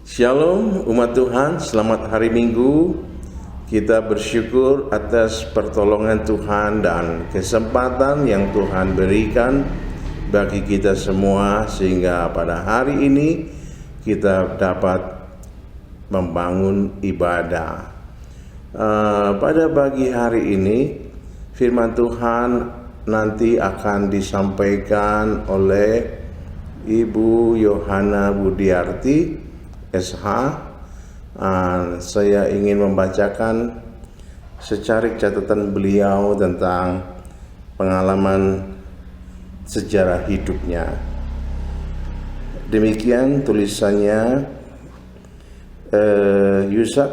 Shalom umat Tuhan, selamat hari Minggu. Kita bersyukur atas pertolongan Tuhan dan kesempatan yang Tuhan berikan bagi kita semua, sehingga pada hari ini kita dapat membangun ibadah. Pada pagi hari ini firman Tuhan nanti akan disampaikan oleh Ibu Yohana Budiarti SH. Saya ingin membacakan secarik catatan beliau tentang pengalaman sejarah hidupnya. Demikian tulisannya. Yusak,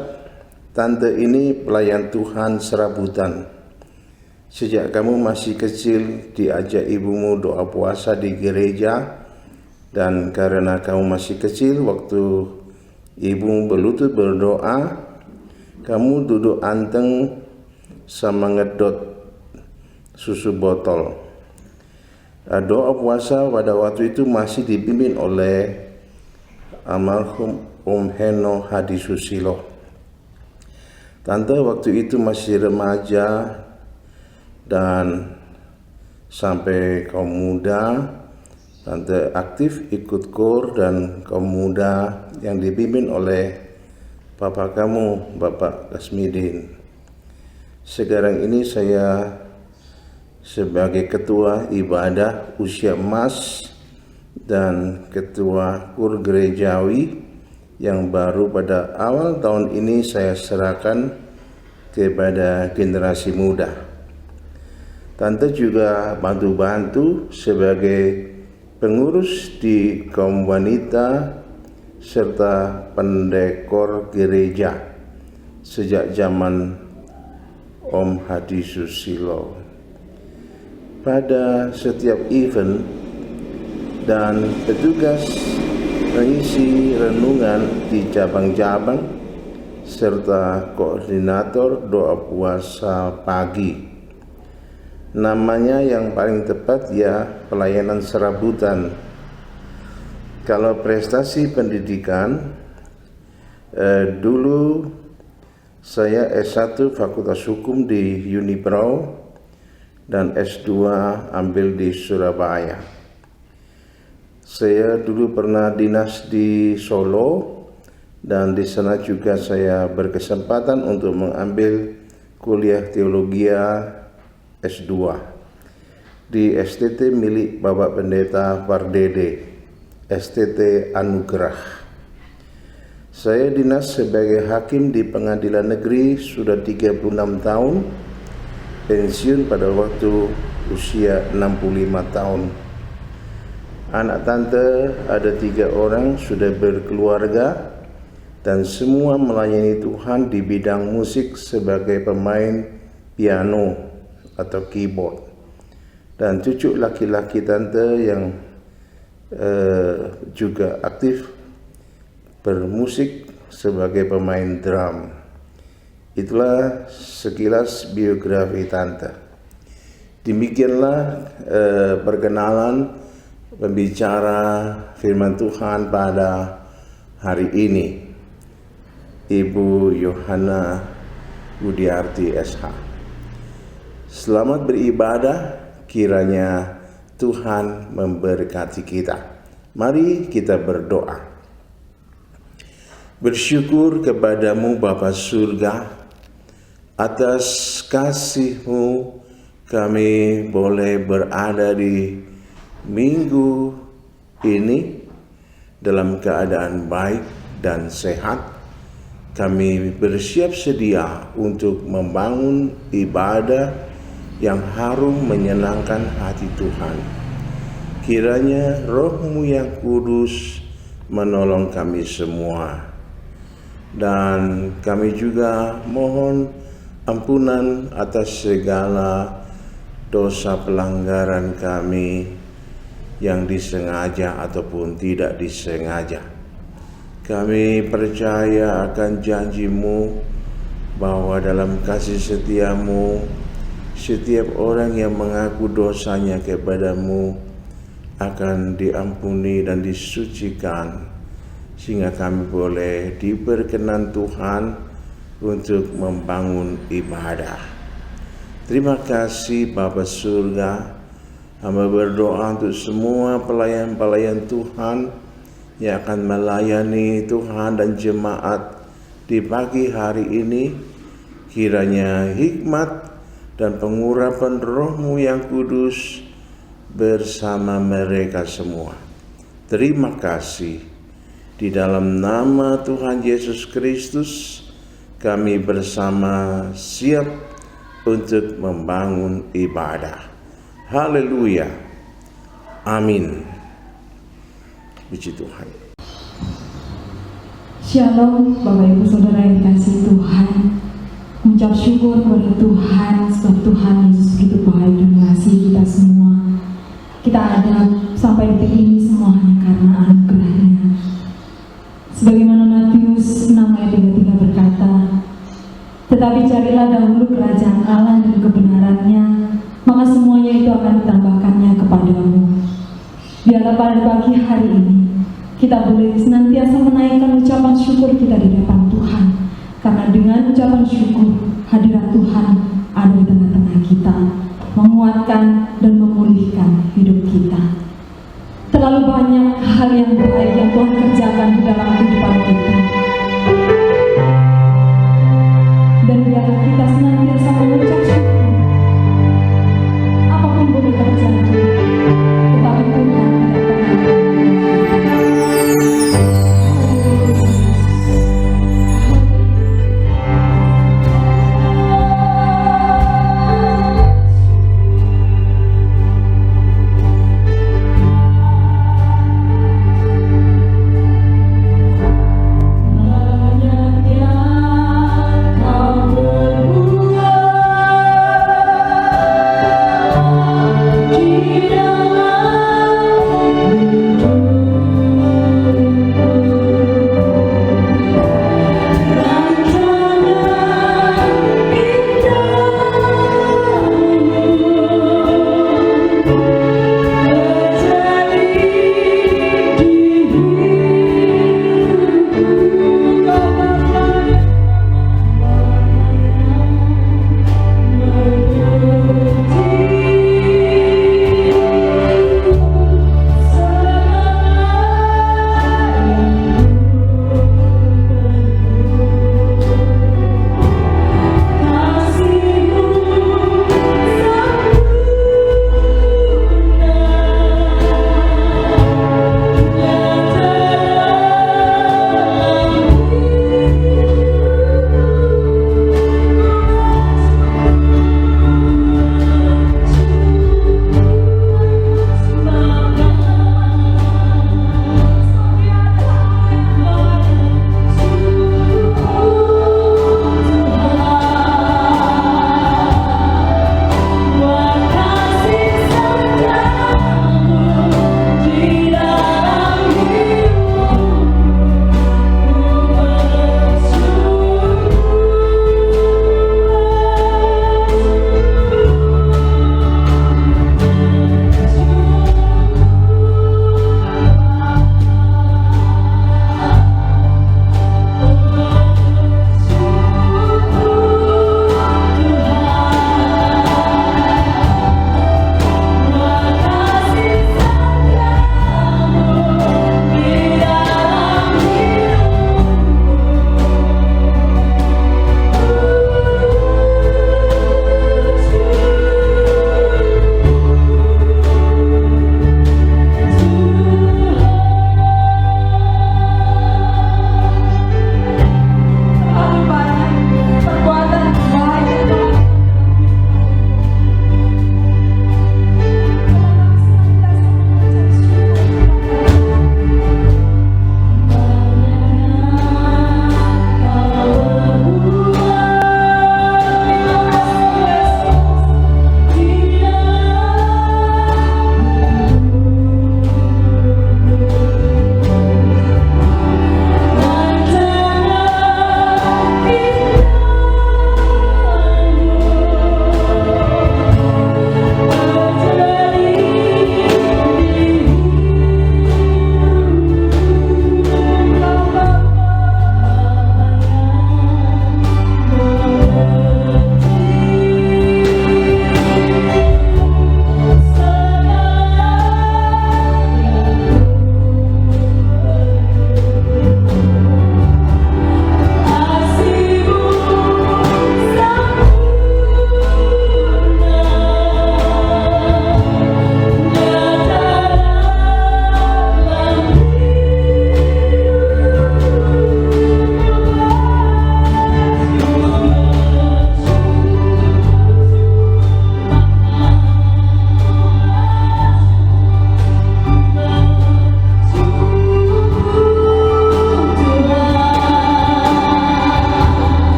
tante ini pelayan Tuhan serabutan. Sejak kamu masih kecil diajak ibumu doa puasa di gereja, dan karena kamu masih kecil waktu ibu berlutut berdoa, kamu duduk anteng sama ngedot susu botol. Doa puasa pada waktu itu masih dipimpin oleh almarhum Om Heno Hadi Susilo. Tante waktu itu masih remaja dan sampai kaum muda. Tante aktif ikut KOR dan kaum muda yang dipimpin oleh papa kamu, Bapak Kasmidin. Sekarang ini saya sebagai ketua ibadah usia emas dan ketua KOR gerejawi yang baru pada awal tahun ini saya serahkan kepada generasi muda. Tante juga bantu-bantu sebagai pengurus di kaum wanita serta pendekor gereja sejak zaman Om Hadi Susilo. Pada setiap event dan petugas mengisi renungan di cabang-cabang serta koordinator doa puasa pagi. Namanya yang paling tepat ya pelayanan serabutan. Kalau prestasi pendidikan, dulu saya S1 Fakultas Hukum di Unipro dan S2 ambil di Surabaya. Saya dulu pernah dinas di Solo dan di sana juga saya berkesempatan untuk mengambil kuliah teologi S2 di STT milik Bapak Pendeta Pardede, STT Anugerah. Saya dinas sebagai hakim di pengadilan negeri sudah 36 tahun, pensiun pada waktu usia 65 tahun. Anak tante ada 3 orang, sudah berkeluarga dan semua melayani Tuhan di bidang musik sebagai pemain piano atau keyboard, dan cucu laki-laki tante yang juga aktif bermusik sebagai pemain drum. Itulah sekilas biografi tante. Demikianlah perkenalan pembicara firman Tuhan pada hari ini, Ibu Yohana Budiarti SH. Selamat beribadah, kiranya Tuhan memberkati kita. Mari kita berdoa. Bersyukur kepadamu Bapa Surga, atas kasih-Mu kami boleh berada di minggu ini dalam keadaan baik dan sehat. Kami bersiap sedia untuk membangun ibadah yang harum menyenangkan hati Tuhan. Kiranya Roh-Mu yang kudus menolong kami semua. Dan kami juga mohon ampunan atas segala dosa pelanggaran kami yang disengaja ataupun tidak disengaja. Kami percaya akan janji-Mu bahwa dalam kasih setia-Mu setiap orang yang mengaku dosanya kepadamu akan diampuni dan disucikan sehingga kami boleh diberkenan Tuhan untuk membangun ibadah. Terima kasih Bapa Surga. Hamba berdoa untuk semua pelayan-pelayan Tuhan yang akan melayani Tuhan dan jemaat di pagi hari ini. Kiranya hikmat dan pengurapan Roh-Mu yang kudus bersama mereka semua. Terima kasih. Di dalam nama Tuhan Yesus Kristus, kami bersama siap untuk membangun ibadah. Haleluya. Amin. Puji Tuhan. Shalom Bapak Ibu Saudara yang dikasihi Tuhan. Mengucap syukur kepada Tuhan sebab Tuhan Yesus begitu baik dan mengasihi kita semua. Kita ada sampai detik ini semua hanya karena anugerah-Nya. Sebagaimana Matius 6 ayat 33 berkata, tetapi carilah dahulu kerajaan Allah dan kebenaran-Nya, maka semuanya itu akan ditambahkannya kepadamu. Biarlah pada pagi hari ini kita boleh senantiasa menaikkan ucapan syukur kita di depan Tuhan, karena dengan ucapan syukur hadirat Tuhan ada di tengah-tengah kita, menguatkan dan memulihkan hidup kita. Terlalu banyak hal yang baik yang Tuhan kerjakan di dalam kehidupan kita, dan biarlah kita senantiasa mengucap syukur. Apapun boleh terjadi, tetapi Tuhan tidak pernah.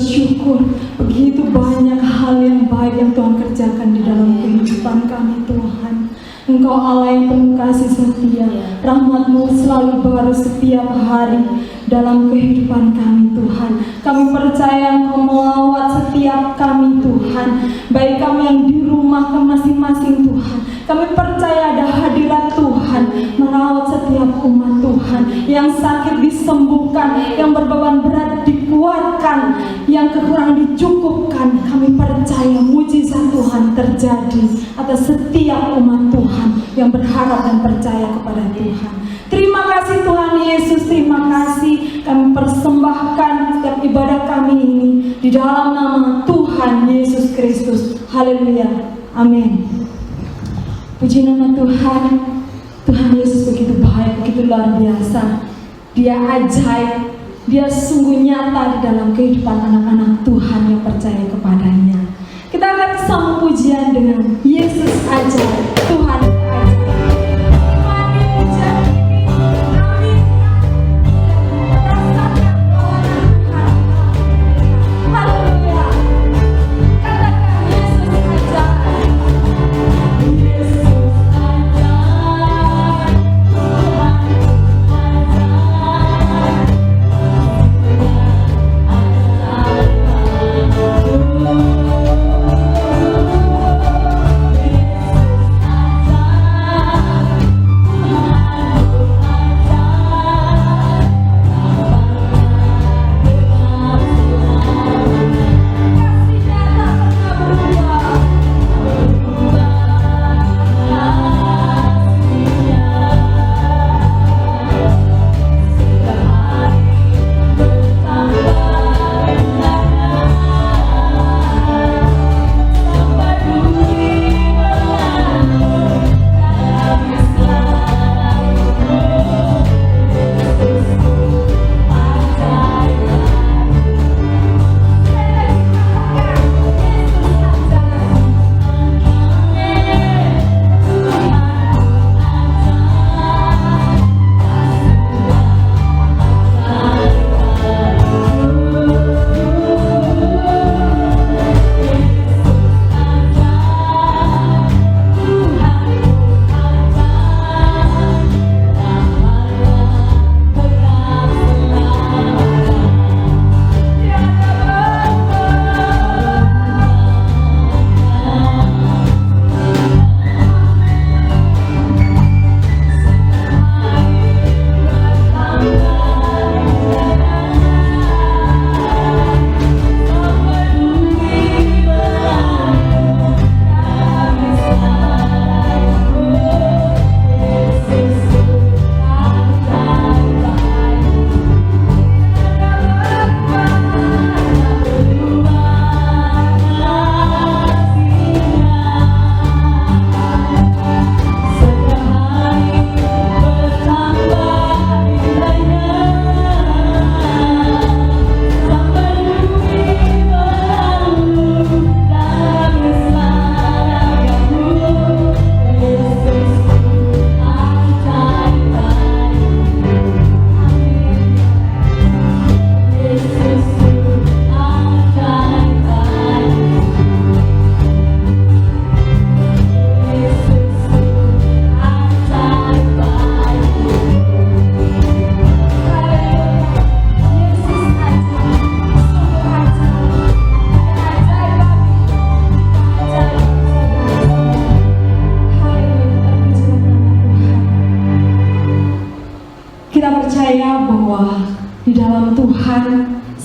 bersyukur begitu banyak hal yang baik yang Tuhan kerjakan di dalam kehidupan kami Tuhan. Engkau Allah yang penuh kasih setia, rahmat-Mu selalu baru setiap hari dalam kehidupan kami Tuhan. Kami percaya Engkau melawat setiap kami Tuhan, baik kami yang di rumah ke masing-masing Tuhan. Kami percaya ada hadirat Tuhan merawat setiap umat Tuhan, yang sakit disembuhkan, yang berbeban berat dikuatkan, yang kekurangan dicukupkan. Kami percaya mujizat Tuhan terjadi atas setiap umat Tuhan yang berharap dan percaya kepada Tuhan. Terima kasih Tuhan Yesus, terima kasih. Kami persembahkan setiap ibadah kami ini di dalam nama Tuhan Yesus Kristus. Haleluya, amin. Puji nama Tuhan. Tuhan Yesus begitu baik, begitu luar biasa. Dia ajaib, Dia sungguh nyata di dalam kehidupan anak-anak Tuhan yang percaya kepadanya. Kita akan sambung pujian dengan Yesus ajaib, Tuhan ajaib. Nikmati pujian ini, amin. Rasakan bahwa Tuhan. Haleluya. Katakan Yesus ajaib. Yesus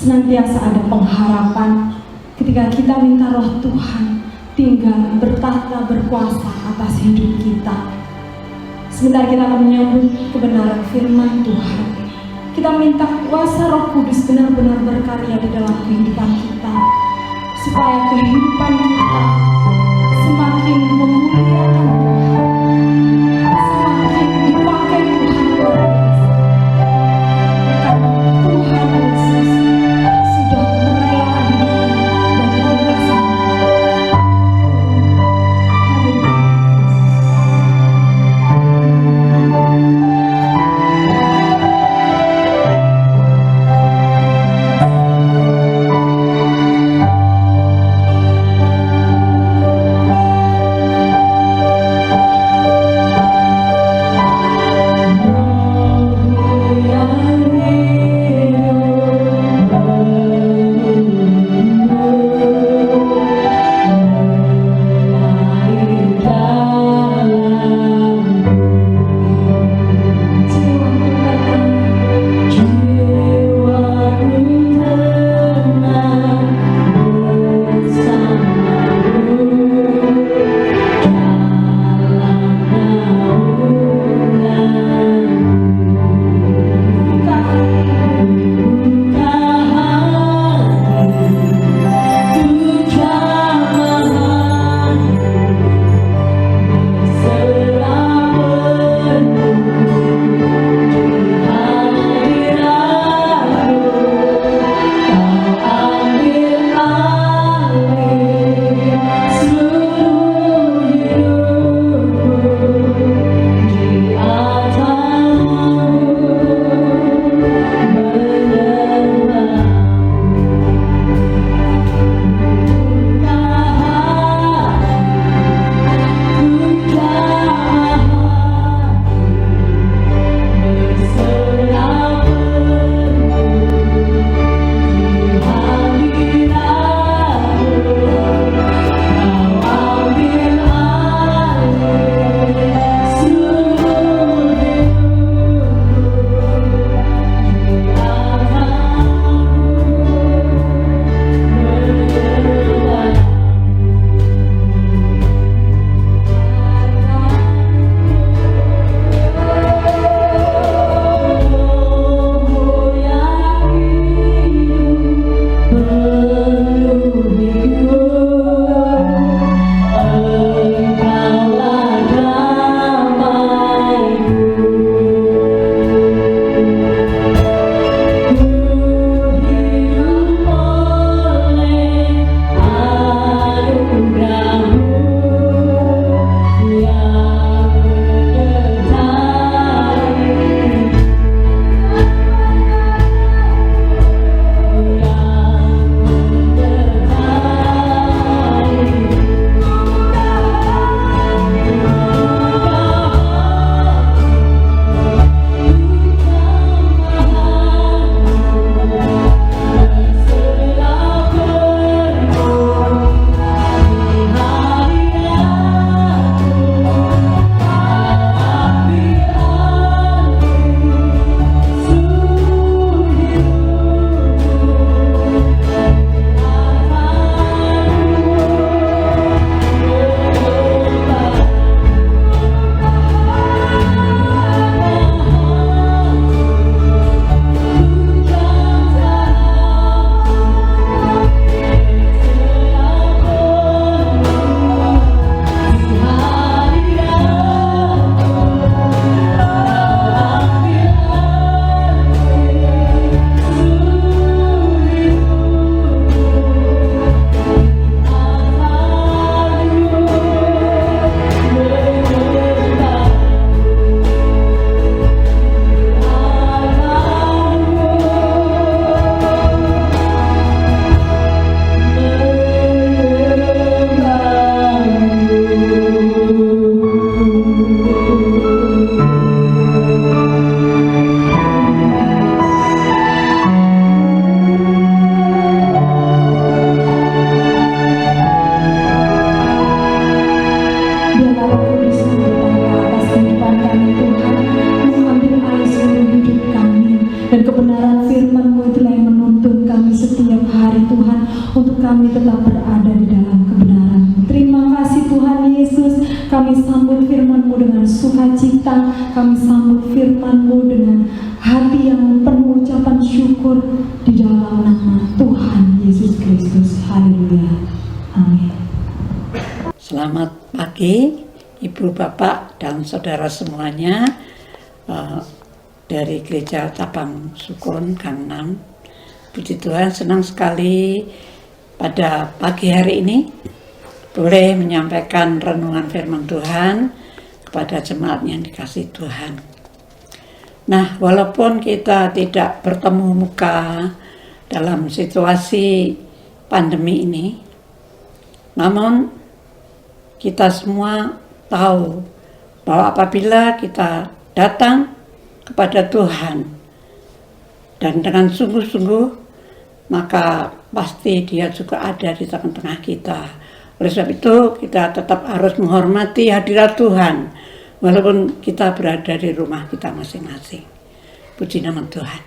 senantiasa ada pengharapan ketika kita minta Roh Tuhan tinggal bertahta berkuasa atas hidup kita. Sebentar kita akan menyambut kebenaran firman Tuhan. Kita minta kuasa Roh Kudus benar-benar berkarya di dalam kehidupan kita, supaya kehidupan kita semakin memuliakan Tuhan, semakin dipakai Tuhan luar biasa. Karena Tuhan Yesus sudah merelakan dirinya bagi kita semua. Haleluya. ya Tuhan, mengambil alih seluruh hidup kami, dan kebenaran firman-Mu itulah yang menuntun kami setiap hari Tuhan, untuk kami tetap berada di dalam kebenaran. Terima kasih Tuhan Yesus, kami sambut firman-Mu dengan sukacita, kami sambut firman-Mu dengan hati yang penuh ucapan syukur di dalam nama Tuhan Yesus Kristus. Haleluya. Amin. Selamat pagi Ibu, Bapak, dan saudara semuanya dari Gereja Cabang Sukun Gangnam. Puji Tuhan, senang sekali pada pagi hari ini boleh menyampaikan renungan firman Tuhan kepada jemaat yang dikasihi Tuhan. Nah, walaupun kita tidak bertemu muka dalam situasi pandemi ini, namun kita semua tahu bahwa apabila kita datang kepada Tuhan dan dengan sungguh-sungguh, maka pasti Dia juga ada di tengah-tengah kita. Oleh sebab itu, kita tetap harus menghormati hadirat Tuhan, walaupun kita berada di rumah kita masing-masing. Puji nama Tuhan.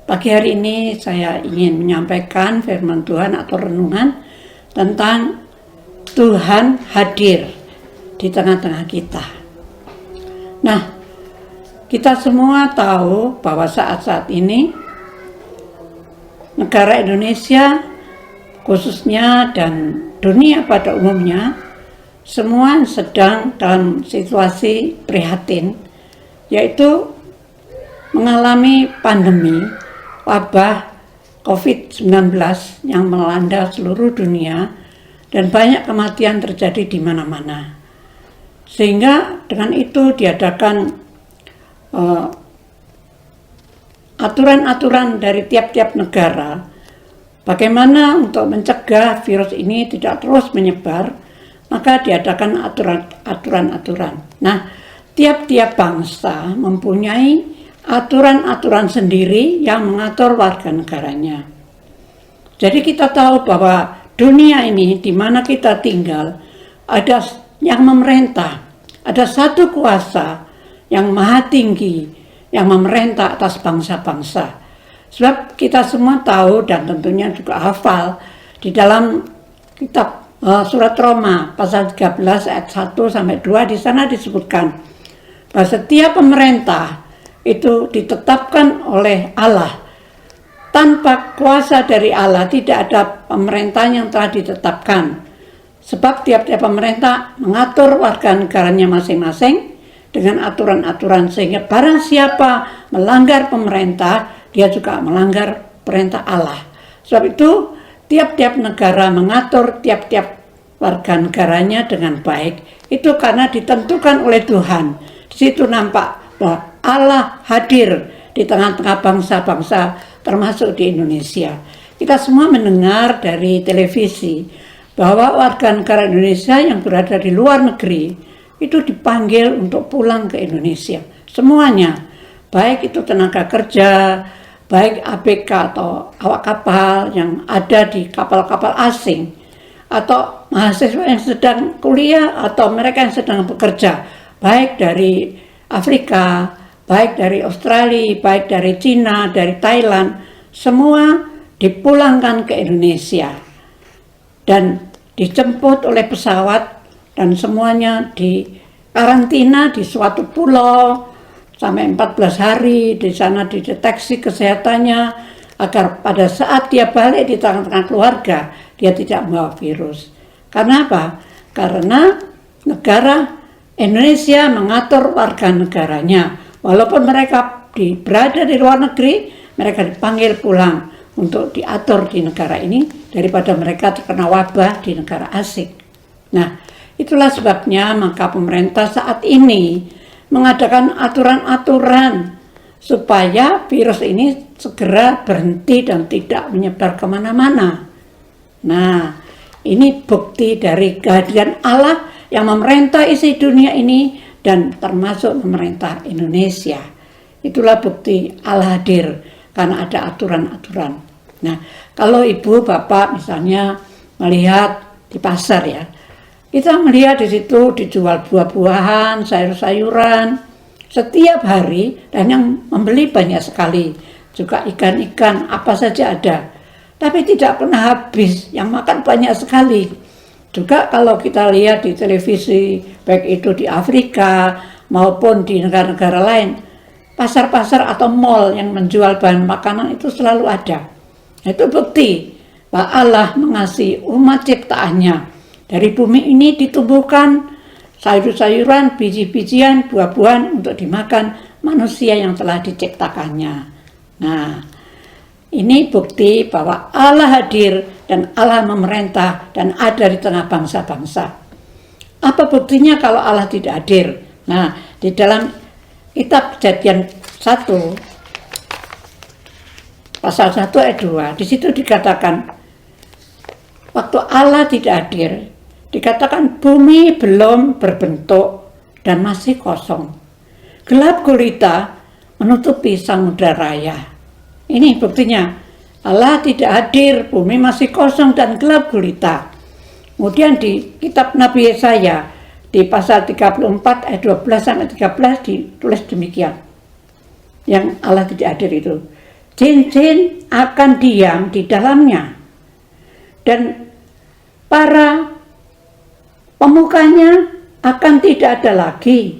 Pagi hari ini saya ingin menyampaikan firman Tuhan atau renungan tentang Tuhan hadir di tengah-tengah kita. Nah, kita semua tahu bahwa saat-saat ini negara Indonesia khususnya dan dunia pada umumnya semua sedang dalam situasi prihatin, yaitu mengalami pandemi wabah COVID-19 yang melanda seluruh dunia dan banyak kematian terjadi di mana-mana. Sehingga dengan itu diadakan aturan-aturan dari tiap-tiap negara bagaimana untuk mencegah virus ini tidak terus menyebar, maka diadakan aturan-aturan. Nah, tiap-tiap bangsa mempunyai aturan-aturan sendiri yang mengatur warga negaranya. Jadi kita tahu bahwa dunia ini di mana kita tinggal ada yang memerintah, ada satu kuasa yang maha tinggi yang memerintah atas bangsa-bangsa. Sebab kita semua tahu dan tentunya juga hafal di dalam kitab surat Roma pasal 13 ayat 1 sampai 2, di sana disebutkan bahwa setiap pemerintah itu ditetapkan oleh Allah. Tanpa kuasa dari Allah tidak ada pemerintahan yang telah ditetapkan. Sebab tiap-tiap pemerintah mengatur warga negaranya masing-masing dengan aturan-aturan, sehingga barang siapa melanggar pemerintah, dia juga melanggar perintah Allah. Sebab itu tiap-tiap negara mengatur tiap-tiap warga negaranya dengan baik. Itu karena ditentukan oleh Tuhan. Di situ nampak bahwa Allah hadir di tengah-tengah bangsa-bangsa, termasuk di Indonesia. Kita semua mendengar dari televisi bahwa warga negara Indonesia yang berada di luar negeri itu dipanggil untuk pulang ke Indonesia. Semuanya, baik itu tenaga kerja, baik ABK atau awak kapal yang ada di kapal-kapal asing, atau mahasiswa yang sedang kuliah atau mereka yang sedang bekerja, baik dari Afrika, baik dari Australia, baik dari Cina, dari Thailand, semua dipulangkan ke Indonesia dan dijemput oleh pesawat dan semuanya di karantina di suatu pulau sampai 14 hari. Di sana dideteksi kesehatannya agar pada saat dia balik di tengah-tengah keluarga dia tidak membawa virus. Karena apa? Karena negara Indonesia mengatur warga negaranya. Walaupun mereka berada di luar negeri, mereka dipanggil pulang untuk diatur di negara ini daripada mereka terkena wabah di negara asing. Nah, itulah sebabnya maka pemerintah saat ini mengadakan aturan-aturan supaya virus ini segera berhenti dan tidak menyebar kemana-mana. Nah, ini bukti dari kehadiran Allah yang memerintah isi dunia ini dan termasuk memerintah Indonesia. Itulah bukti Allah hadir karena ada aturan-aturan. Nah, kalau ibu bapak misalnya melihat di pasar ya, Kita melihat di situ dijual buah-buahan, sayur-sayuran setiap hari, dan yang membeli banyak sekali. Juga ikan-ikan apa saja ada. Tapi tidak pernah habis, yang makan banyak sekali. Juga kalau kita lihat di televisi, baik itu di Afrika maupun di negara-negara lain, pasar-pasar atau mall yang menjual bahan makanan itu selalu ada. Itu bukti bahwa Allah mengasihi umat ciptaannya. Dari bumi ini ditumbuhkan sayur-sayuran, biji-bijian, buah-buahan untuk dimakan manusia yang telah diciptakannya. Nah, ini bukti bahwa Allah hadir dan Allah memerintah dan ada di tengah bangsa-bangsa. Apa buktinya kalau Allah tidak hadir? Nah, di dalam kitab Kejadian 1 pasal 1 ayat 2, di situ dikatakan waktu Allah tidak hadir, dikatakan bumi belum berbentuk dan masih kosong. Gelap gulita menutupi samudra raya. Ini buktinya Allah tidak hadir, bumi masih kosong dan gelap gulita. Kemudian di kitab Nabi Yesaya di pasal 34 ayat 12 sampai 13 ditulis demikian. Yang Allah tidak hadir itu. Jin-jin akan diam di dalamnya. Dan para pemukanya akan tidak ada lagi.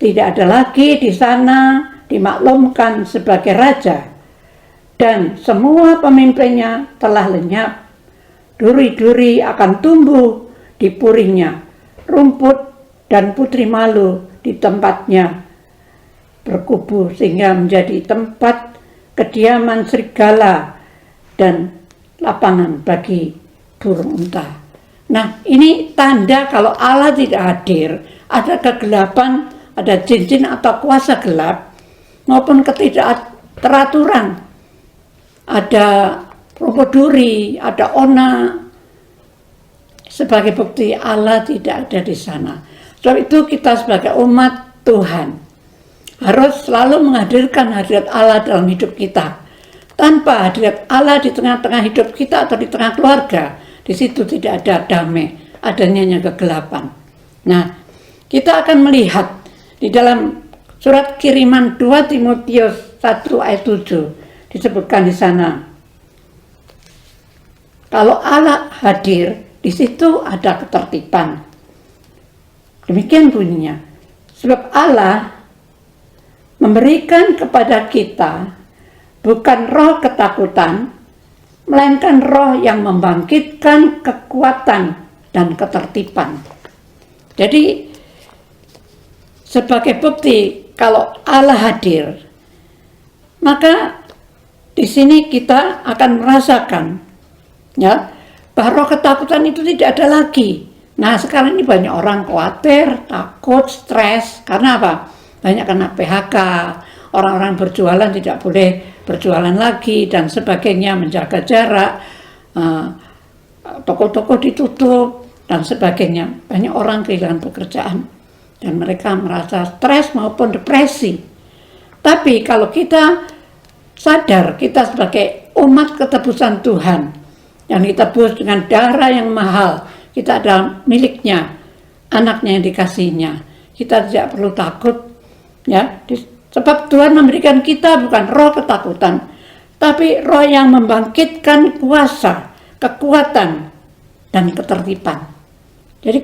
Tidak ada lagi di sana dimaklumkan sebagai raja. Dan semua pemimpinnya telah lenyap. Duri-duri akan tumbuh di purinya. Rumput dan putri malu di tempatnya berkubu sehingga menjadi tempat kediaman serigala dan lapangan bagi burung unta. Nah, ini tanda kalau Allah tidak hadir, ada kegelapan, ada jin-jin atau kuasa gelap, maupun ketidakteraturan, ada rumput duri, ada ona. Sebagai bukti Allah tidak ada di sana. Sebab itu kita sebagai umat Tuhan harus selalu menghadirkan hadirat Allah dalam hidup kita. Tanpa hadirat Allah di tengah-tengah hidup kita atau di tengah keluarga, di situ tidak ada damai, adanya kegelapan. Nah, kita akan melihat di dalam surat kiriman 2 Timotius 1 ayat 7 disebutkan di sana. Kalau Allah hadir, di situ ada ketertiban. Demikian bunyinya. Sebab Allah memberikan kepada kita bukan roh ketakutan, melainkan roh yang membangkitkan kekuatan dan ketertiban. Jadi sebagai bukti kalau Allah hadir, maka di sini kita akan merasakan ya bahwa roh ketakutan itu tidak ada lagi. Nah, sekarang ini banyak orang khawatir, takut, stres. Karena apa? Banyak kena PHK, orang-orang berjualan tidak boleh berjualan lagi, dan sebagainya, menjaga jarak, toko-toko ditutup, dan sebagainya. Banyak orang kehilangan pekerjaan, dan mereka merasa stres maupun depresi. Tapi kalau kita sadar, kita sebagai umat ketebusan Tuhan, yang ditebus dengan darah yang mahal, kita adalah miliknya, anaknya yang dikasihinya. Kita tidak perlu takut, ya. Sebab Tuhan memberikan kita bukan roh ketakutan, tapi roh yang membangkitkan kuasa, kekuatan, dan ketertiban. Jadi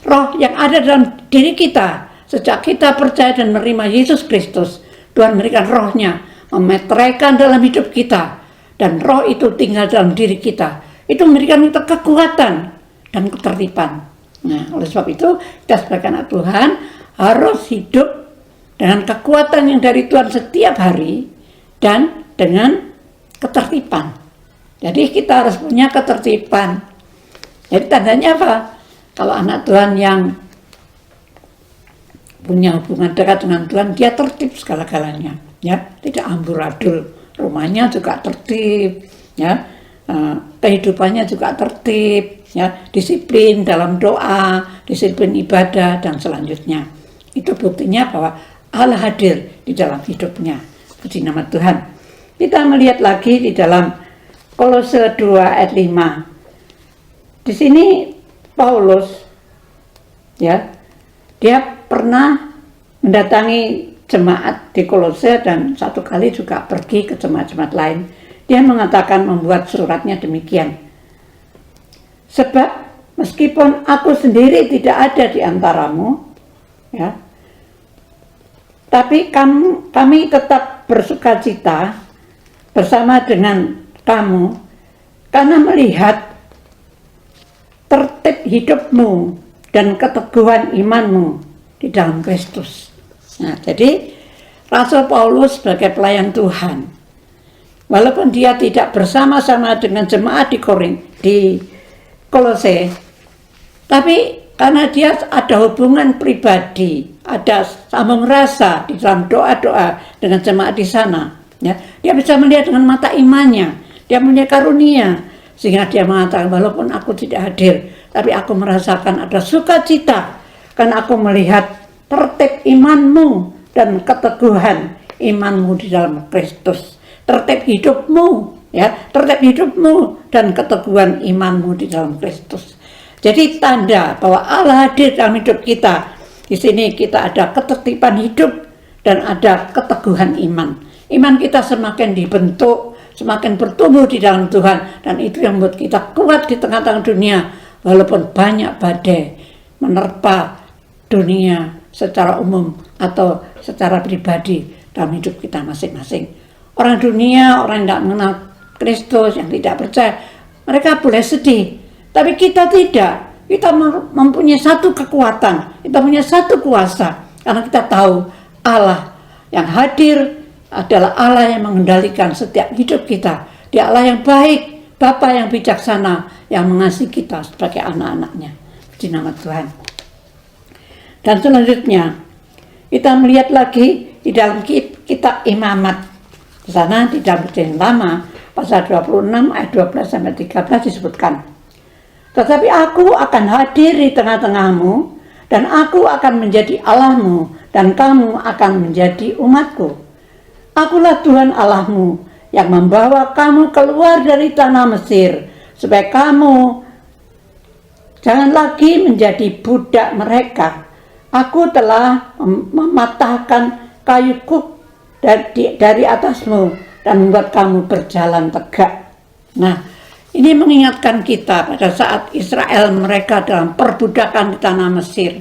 roh yang ada dalam diri kita sejak kita percaya dan menerima Yesus Kristus, Tuhan memberikan rohnya, memeteraikan dalam hidup kita. Dan roh itu tinggal dalam diri kita. Itu memberikan kita kekuatan dan ketertiban. Nah, oleh sebab itu, kita sebagai anak Tuhan harus hidup dengan kekuatan yang dari Tuhan setiap hari dan dengan ketertiban. Jadi kita harus punya ketertiban. Jadi tandanya apa? Kalau anak Tuhan yang punya hubungan dekat dengan Tuhan, dia tertib segala-galanya. Ya, tidak amburadul, rumahnya juga tertib, ya, kehidupannya juga tertib, ya, disiplin dalam doa, disiplin ibadah, dan selanjutnya. Itu buktinya bahwa Allah hadir di dalam hidupnya. Puji nama Tuhan. Kita melihat lagi di dalam Kolose 2 ayat 5. Di sini Paulus ya. Dia pernah mendatangi jemaat di Kolose dan satu kali juga pergi ke jemaat-jemaat lain. Dia mengatakan membuat suratnya demikian. Sebab meskipun aku sendiri tidak ada di antaramu, ya, tapi kami tetap bersukacita bersama dengan kamu karena melihat tertib hidupmu dan keteguhan imanmu di dalam Kristus. Nah, jadi Rasul Paulus sebagai pelayan Tuhan, walaupun dia tidak bersama-sama dengan jemaat di Kolose, tapi karena dia ada hubungan pribadi, ada sambung rasa di dalam doa-doa dengan jemaat di sana, ya, dia bisa melihat dengan mata imannya, dia punya karunia, sehingga dia mengatakan walaupun aku tidak hadir, tapi aku merasakan ada sukacita karena aku melihat tertib imanmu dan keteguhan imanmu di dalam Kristus, tertib hidupmu, ya, tertib hidupmu dan keteguhan imanmu di dalam Kristus. Jadi tanda bahwa Allah hadir dalam hidup kita. Di sini kita ada ketertiban hidup dan ada keteguhan iman. Iman kita semakin dibentuk, semakin bertumbuh di dalam Tuhan, dan itu yang membuat kita kuat di tengah-tengah dunia, walaupun banyak badai menerpa dunia secara umum atau secara pribadi dalam hidup kita masing-masing. Orang dunia, orang yang tidak mengenal Kristus, yang tidak percaya, mereka boleh sedih, tapi kita tidak. Kita mempunyai satu kekuatan, kita punya satu kuasa, karena kita tahu Allah yang hadir adalah Allah yang mengendalikan setiap hidup kita. Dia Allah yang baik, Bapa yang bijaksana, yang mengasihi kita sebagai anak-anaknya. Puji nama Tuhan. Dan selanjutnya kita melihat lagi di dalam kitab Imamat. Di sana di dalam Perjanjian Lama pasal 26 ayat 12 sampai 13 disebutkan, tetapi aku akan hadir di tengah-tengahmu dan aku akan menjadi Allahmu dan kamu akan menjadi umatku. Akulah Tuhan Allahmu yang membawa kamu keluar dari tanah Mesir supaya kamu jangan lagi menjadi budak mereka. Aku telah mematahkan kayu kuk dari atasmu dan membuat kamu berjalan tegak. Nah, ini mengingatkan kita pada saat Israel mereka dalam perbudakan di tanah Mesir.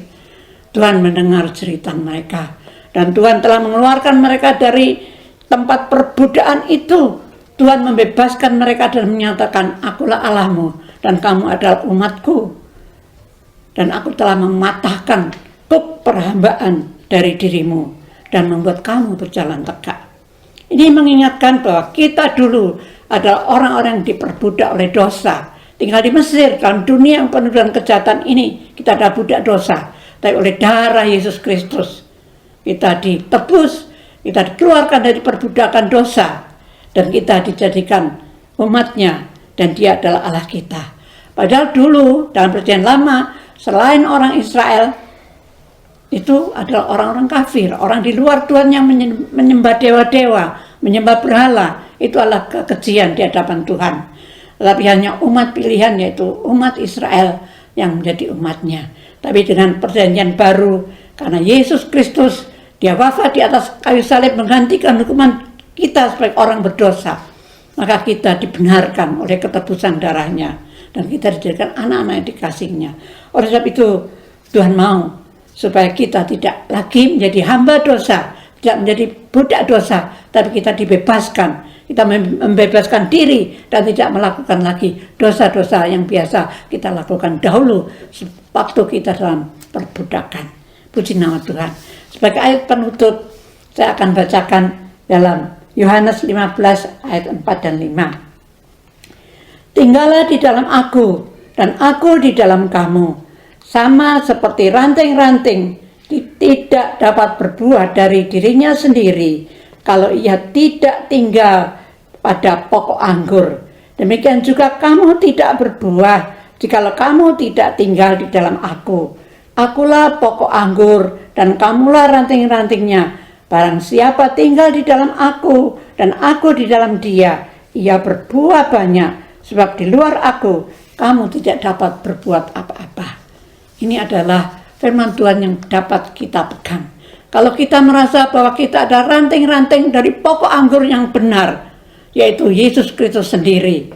Tuhan mendengar cerita mereka dan Tuhan telah mengeluarkan mereka dari tempat perbudakan itu. Tuhan membebaskan mereka dan menyatakan, akulah Allahmu dan kamu adalah umatku. Dan aku telah mematahkan kuk perhambaan dari dirimu dan membuat kamu berjalan tegak. Ini mengingatkan bahwa kita dulu adalah orang-orang yang diperbudak oleh dosa. Tinggal di Mesir, dalam dunia yang penuh dengan kejahatan ini, kita adalah budak dosa. Tapi oleh darah Yesus Kristus, kita ditebus, kita dikeluarkan dari perbudakan dosa, dan kita dijadikan umatnya, dan dia adalah Allah kita. Padahal dulu, dalam Perjanjian Lama, selain orang Israel, itu adalah orang-orang kafir, orang di luar Tuhan yang menyembah dewa-dewa, menyembah berhala. Itu adalah kekejian di hadapan Tuhan. Tetapi hanya umat pilihan, yaitu umat Israel yang menjadi umatnya. Tapi dengan perjanjian baru, karena Yesus Kristus, dia wafat di atas kayu salib menggantikan hukuman kita sebagai orang berdosa, maka kita dibenarkan oleh ketebusan darahnya, dan kita dijadikan anak-anak yang dikasihnya. Oleh sebab itu, Tuhan mau supaya kita tidak lagi menjadi hamba dosa, tidak menjadi budak dosa, tapi kita dibebaskan. Kita membebaskan diri dan tidak melakukan lagi dosa-dosa yang biasa kita lakukan dahulu waktu kita dalam perbudakan. Puji nama Tuhan. Sebagai ayat penutup, saya akan bacakan dalam Yohanes 15 ayat 4 dan 5. Tinggallah di dalam aku dan aku di dalam kamu. Sama seperti ranting-ranting tidak dapat berbuah dari dirinya sendiri kalau ia tidak tinggal pada pokok anggur. Demikian juga kamu tidak berbuah jikalau kamu tidak tinggal di dalam aku. Akulah pokok anggur dan kamulah ranting-rantingnya. Barang siapa tinggal di dalam aku dan aku di dalam dia, ia berbuah banyak, sebab di luar aku kamu tidak dapat berbuat apa-apa. Ini adalah firman Tuhan yang dapat kita pegang. Kalau kita merasa bahwa kita ada ranting-ranting dari pokok anggur yang benar, yaitu Yesus Kristus sendiri.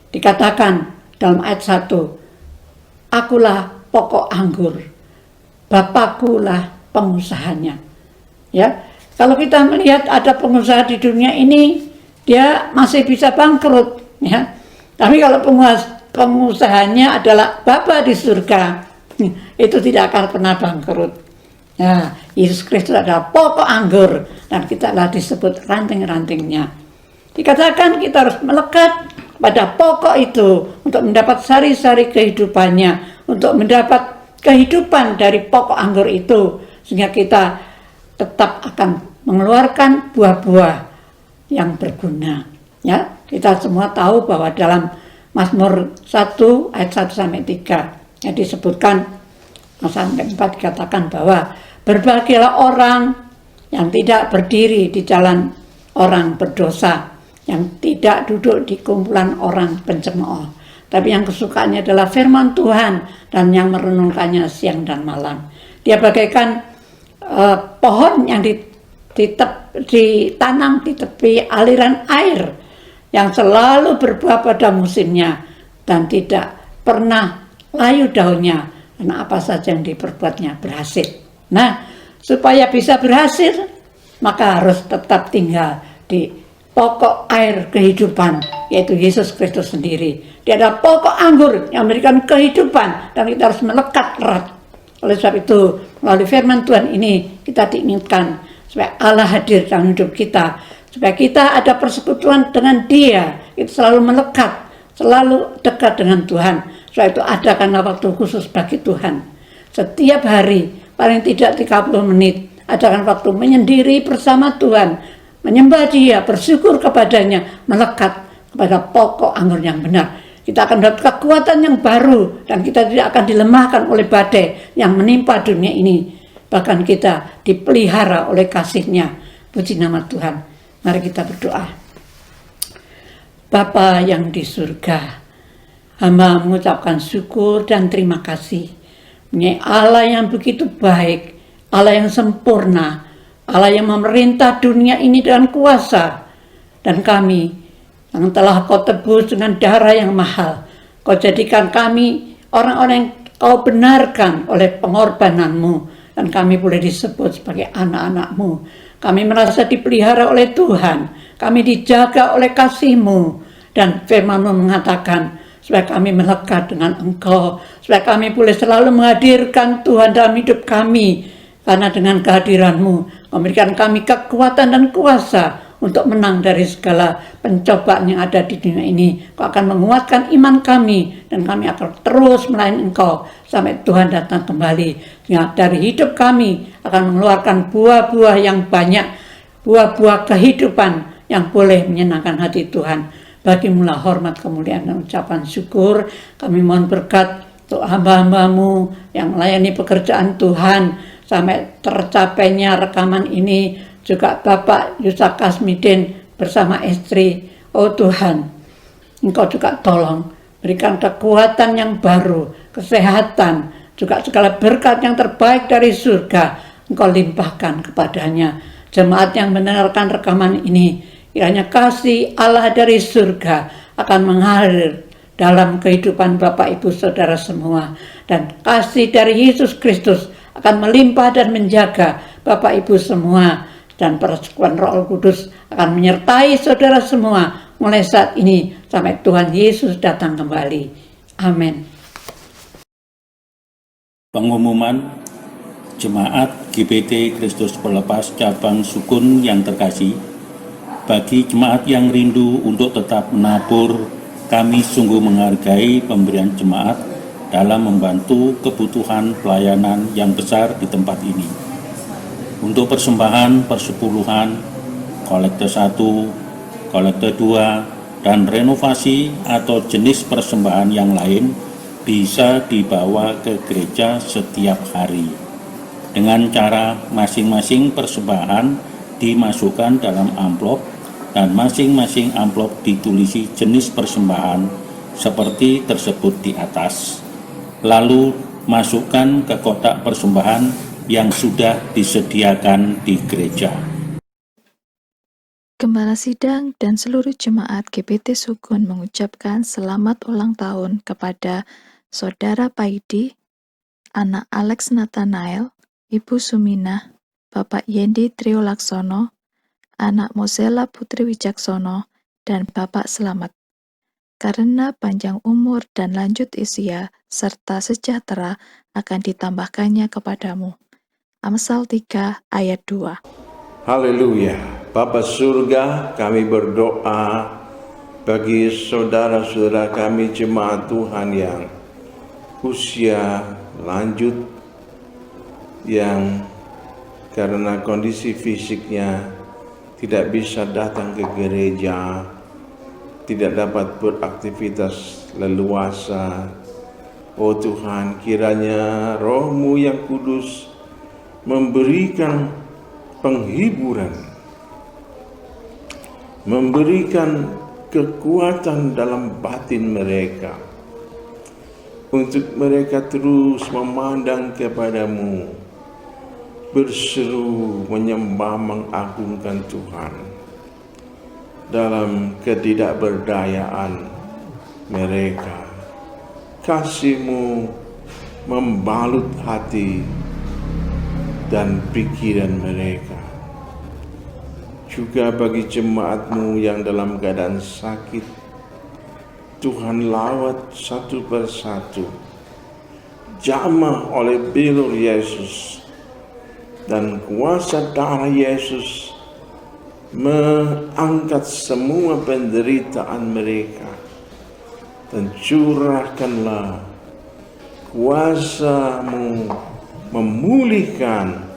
Dikatakan dalam ayat 1, akulah pokok anggur, Bapakkulah pengusahanya. Ya, kalau kita melihat ada pengusaha di dunia ini, dia masih bisa bangkrut. Ya, tapi kalau pengusahanya adalah Bapa di surga, itu tidak akan pernah bangkrut. Ya, Yesus Kristus adalah pokok anggur dan kita adalah disebut ranting-rantingnya. Dikatakan kita harus melekat pada pokok itu untuk mendapat sari-sari kehidupannya, untuk mendapat kehidupan dari pokok anggur itu, sehingga kita tetap akan mengeluarkan buah-buah yang berguna. Ya, kita semua tahu bahwa dalam Mazmur 1 ayat 1 sampai 3 yang disebutkan sampai 4 dikatakan bahwa berbahagialah orang yang tidak berdiri di jalan orang berdosa, yang tidak duduk di kumpulan orang pencemooh, tapi yang kesukaannya adalah firman Tuhan dan yang merenungkannya siang dan malam. Dia bagaikan pohon yang ditanam di tepi aliran air, yang selalu berbuah pada musimnya dan tidak pernah layu daunnya, karena apa saja yang diperbuatnya berhasil. Nah, supaya bisa berhasil, maka harus tetap tinggal di pokok air kehidupan, yaitu Yesus Kristus sendiri. Dia adalah pokok anggur yang memberikan kehidupan, dan kita harus melekat erat. Oleh sebab itu, melalui firman Tuhan ini, kita diingatkan supaya Allah hadir dalam hidup kita, supaya kita ada persekutuan dengan Dia, kita selalu melekat, selalu dekat dengan Tuhan. Supaya itu adakanlah waktu khusus bagi Tuhan. Setiap hari, paling tidak 30 menit, adakan waktu menyendiri bersama Tuhan, menyembah Dia, bersyukur kepadanya, melekat kepada pokok anggur yang benar. Kita akan dapat kekuatan yang baru, dan kita tidak akan dilemahkan oleh badai yang menimpa dunia ini. Bahkan kita dipelihara oleh kasih-Nya. Puji nama Tuhan. Mari kita berdoa. Bapa yang di surga, hamba mengucapkan syukur dan terima kasih. Ini Allah yang begitu baik, Allah yang sempurna, Allah yang memerintah dunia ini dengan kuasa. Dan kami yang telah Kau tebus dengan darah yang mahal, Kau jadikan kami orang-orang yang Kau benarkan oleh pengorbanan-Mu, dan kami boleh disebut sebagai anak-anak-Mu. Kami merasa dipelihara oleh Tuhan, kami dijaga oleh kasih-Mu, dan firman-Mu mengatakan supaya kami melekat dengan Engkau, supaya kami boleh selalu menghadirkan Tuhan dalam hidup kami, karena dengan kehadiran-Mu memberikan kami kekuatan dan kuasa untuk menang dari segala pencobaan yang ada di dunia ini. Kau akan menguatkan iman kami, dan kami akan terus melayani Engkau sampai Tuhan datang kembali. Sehingga dari hidup kami akan mengeluarkan buah-buah yang banyak, buah-buah kehidupan yang boleh menyenangkan hati Tuhan. Bagimulah hormat, kemuliaan, dan ucapan syukur. Kami mohon berkat untuk hamba-hamba-Mu yang melayani pekerjaan Tuhan sampai tercapainya rekaman ini. Juga Bapak Yusak Kasmidin bersama istri. Oh Tuhan, Engkau juga tolong berikan kekuatan yang baru, kesehatan, juga segala berkat yang terbaik dari surga Engkau limpahkan kepadanya. Jemaat yang mendengarkan rekaman ini, kiranya kasih Allah dari surga akan mengalir dalam kehidupan Bapak Ibu Saudara semua, dan kasih dari Yesus Kristus akan melimpah dan menjaga Bapak Ibu semua, dan persekutuan Roh Kudus akan menyertai saudara semua mulai saat ini sampai Tuhan Yesus datang kembali. Amin. Pengumuman Jemaat GBT Kristus Pelepas Cabang Sukun yang terkasih, bagi jemaat yang rindu untuk tetap menabur, kami sungguh menghargai pemberian jemaat dalam membantu kebutuhan pelayanan yang besar di tempat ini. Untuk persembahan persepuluhan, kolekte 1, kolekte 2, dan renovasi atau jenis persembahan yang lain bisa dibawa ke gereja setiap hari. Dengan cara masing-masing persembahan dimasukkan dalam amplop, dan masing-masing amplop ditulisi jenis persembahan seperti tersebut di atas. Lalu masukkan ke kotak persembahan yang sudah disediakan di gereja. Gembala Sidang dan seluruh jemaat GPT Sukun mengucapkan selamat ulang tahun kepada Saudara Paidi, anak Alex Nathanael, Ibu Suminah, Bapak Yendi Triolaksono, anak Mozella Putri Wijaksono, dan Bapak Selamat. Karena panjang umur dan lanjut usia serta sejahtera akan ditambahkannya kepadamu. Amsal 3 ayat 2. Haleluya. Bapa surga, kami berdoa bagi saudara-saudara kami jemaat Tuhan yang usia lanjut, yang karena kondisi fisiknya tidak bisa datang ke gereja, tidak dapat beraktivitas leluasa. Oh Tuhan, kiranya Roh-Mu yang kudus memberikan penghiburan, memberikan kekuatan dalam batin mereka, untuk mereka terus memandang kepadamu, berseru menyembah mengagungkan Tuhan. Dalam ketidakberdayaan mereka, kasih-Mu membalut hati dan pikiran mereka. Juga bagi jemaat-Mu yang dalam keadaan sakit, Tuhan lawat satu persatu, jamah oleh bilur Yesus, dan kuasa darah Yesus mengangkat semua penderitaan mereka, dan curahkanlah kuasa-Mu memulihkan,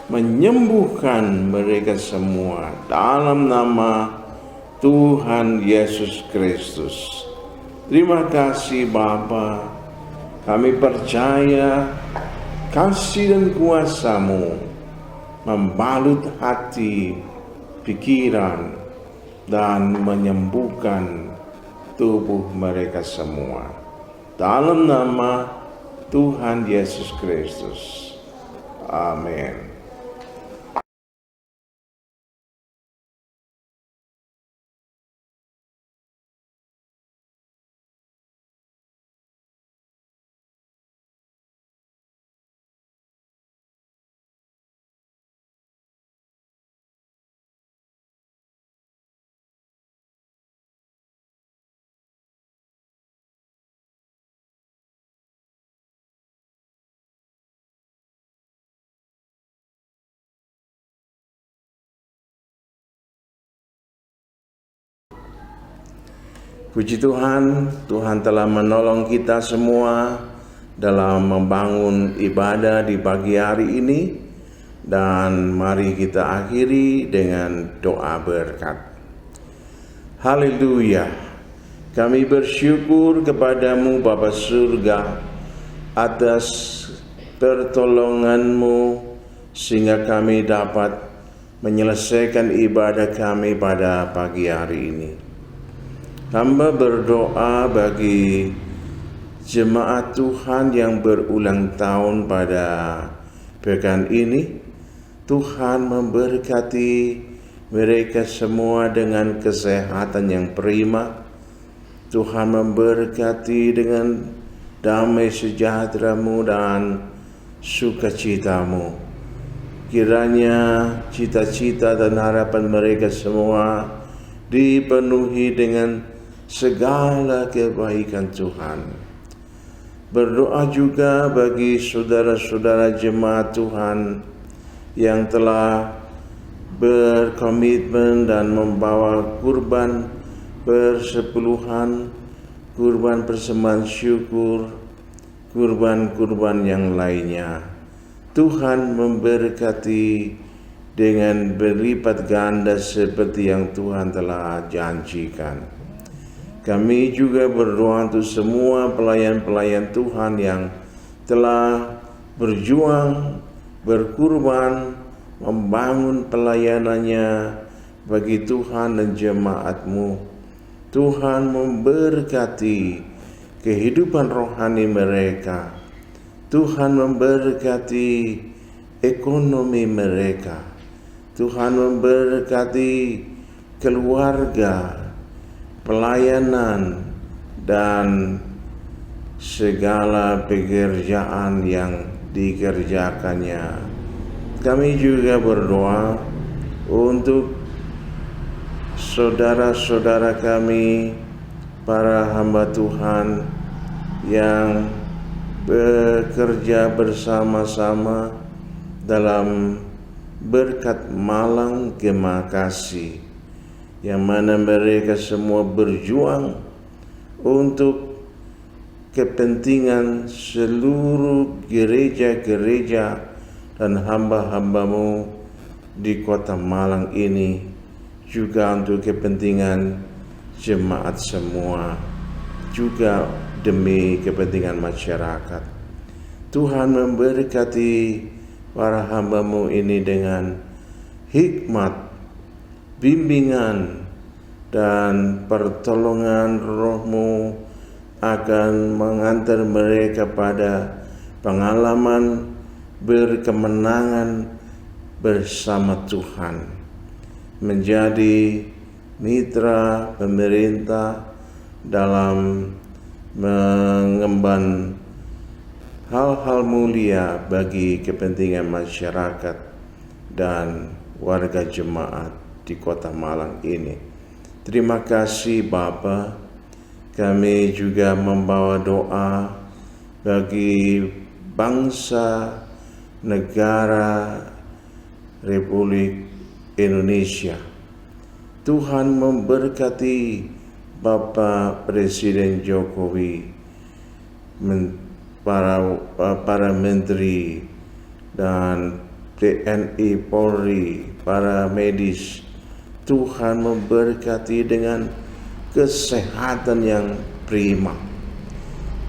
menyembuhkan mereka semua dalam nama Tuhan Yesus Kristus. Terima kasih Bapa, kami percaya kasih dan kuasa-Mu membalut hati, pikiran, dan menyembuhkan tubuh mereka semua. Dalam nama Tuhan Yesus Kristus. Amin. Puji Tuhan, Tuhan telah menolong kita semua dalam membangun ibadah di pagi hari ini, dan mari kita akhiri dengan doa berkat. Haleluya. Kami bersyukur kepadamu Bapa Surga atas pertolongan-Mu sehingga kami dapat menyelesaikan ibadah kami pada pagi hari ini. Hamba berdoa bagi jemaat Tuhan yang berulang tahun pada pekan ini. Tuhan memberkati mereka semua dengan kesehatan yang prima. Tuhan memberkati dengan damai sejahtera-Mu dan sukacita-Mu. Kiranya cita-cita dan harapan mereka semua dipenuhi dengan segala kebaikan Tuhan. Berdoa juga bagi saudara-saudara jemaat Tuhan yang telah berkomitmen dan membawa kurban persepuluhan, kurban persembahan syukur, kurban-kurban yang lainnya. Tuhan memberkati dengan berlipat ganda seperti yang Tuhan telah janjikan. Kami juga berdoa untuk semua pelayan-pelayan Tuhan yang telah berjuang, berkurban, membangun pelayanannya bagi Tuhan dan jemaat-Mu. Tuhan memberkati kehidupan rohani mereka. Tuhan memberkati ekonomi mereka. Tuhan memberkati keluarga, pelayanan, dan segala pekerjaan yang dikerjakannya. Kami juga berdoa untuk saudara-saudara kami, para hamba Tuhan yang bekerja bersama-sama dalam berkat Malang Gema Kasih, yang mana mereka semua berjuang untuk kepentingan seluruh gereja-gereja dan hamba-hambamu di kota Malang ini, juga untuk kepentingan jemaat semua, juga demi kepentingan masyarakat. Tuhan memberkati para hamba-Mu ini dengan hikmat, bimbingan, dan pertolongan Roh-Mu akan mengantar mereka pada pengalaman berkemenangan bersama Tuhan, menjadi mitra pemerintah dalam mengemban hal-hal mulia bagi kepentingan masyarakat dan warga jemaat di kota Malang ini. Terima kasih Bapa. Kami juga membawa doa bagi bangsa negara Republik Indonesia. Tuhan memberkati Bapak Presiden Jokowi, para menteri dan TNI, Polri, para medis. Tuhan memberkati dengan kesehatan yang prima.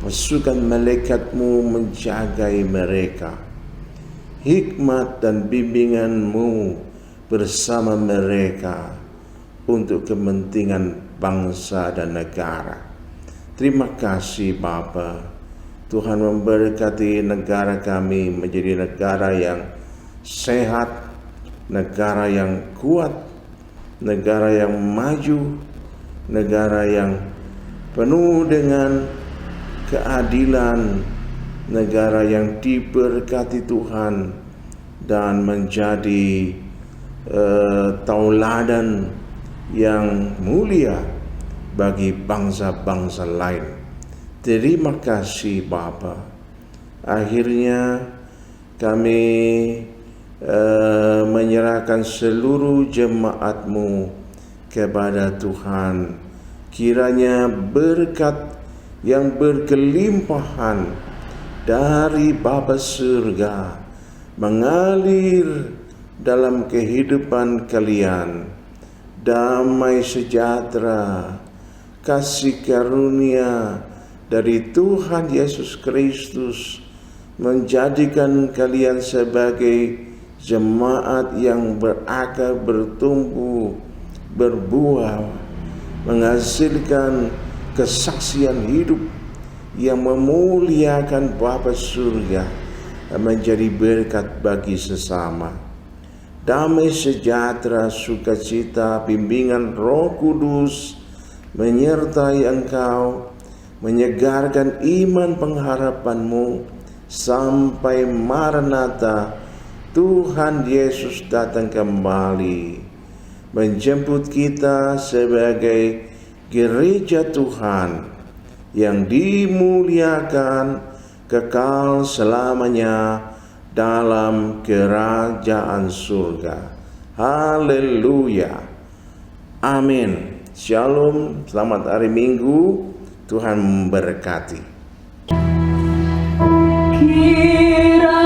Pasukan malaikat-Mu menjagai mereka. Hikmat dan bimbingan-Mu bersama mereka untuk kepentingan bangsa dan negara. Terima kasih Bapa. Tuhan memberkati negara kami menjadi negara yang sehat, negara yang kuat, negara yang maju, negara yang penuh dengan keadilan, negara yang diberkati Tuhan dan menjadi tauladan yang mulia bagi bangsa-bangsa lain. Terima kasih Bapa. Akhirnya kami menyerahkan seluruh jemaat-Mu kepada Tuhan. Kiranya berkat yang berkelimpahan dari Bapa Surga mengalir dalam kehidupan kalian. Damai sejahtera, kasih karunia dari Tuhan Yesus Kristus menjadikan kalian sebagai jemaat yang berakar, bertumbuh, berbuah, menghasilkan kesaksian hidup yang memuliakan Bapa Surga dan menjadi berkat bagi sesama. Damai sejahtera, sukacita, bimbingan Roh Kudus menyertai engkau, menyegarkan iman pengharapanmu sampai Maranatha, Tuhan Yesus datang kembali menjemput kita sebagai gereja Tuhan yang dimuliakan kekal selamanya dalam kerajaan surga. Haleluya. Amin. Shalom. Selamat hari Minggu. Tuhan memberkati. Kira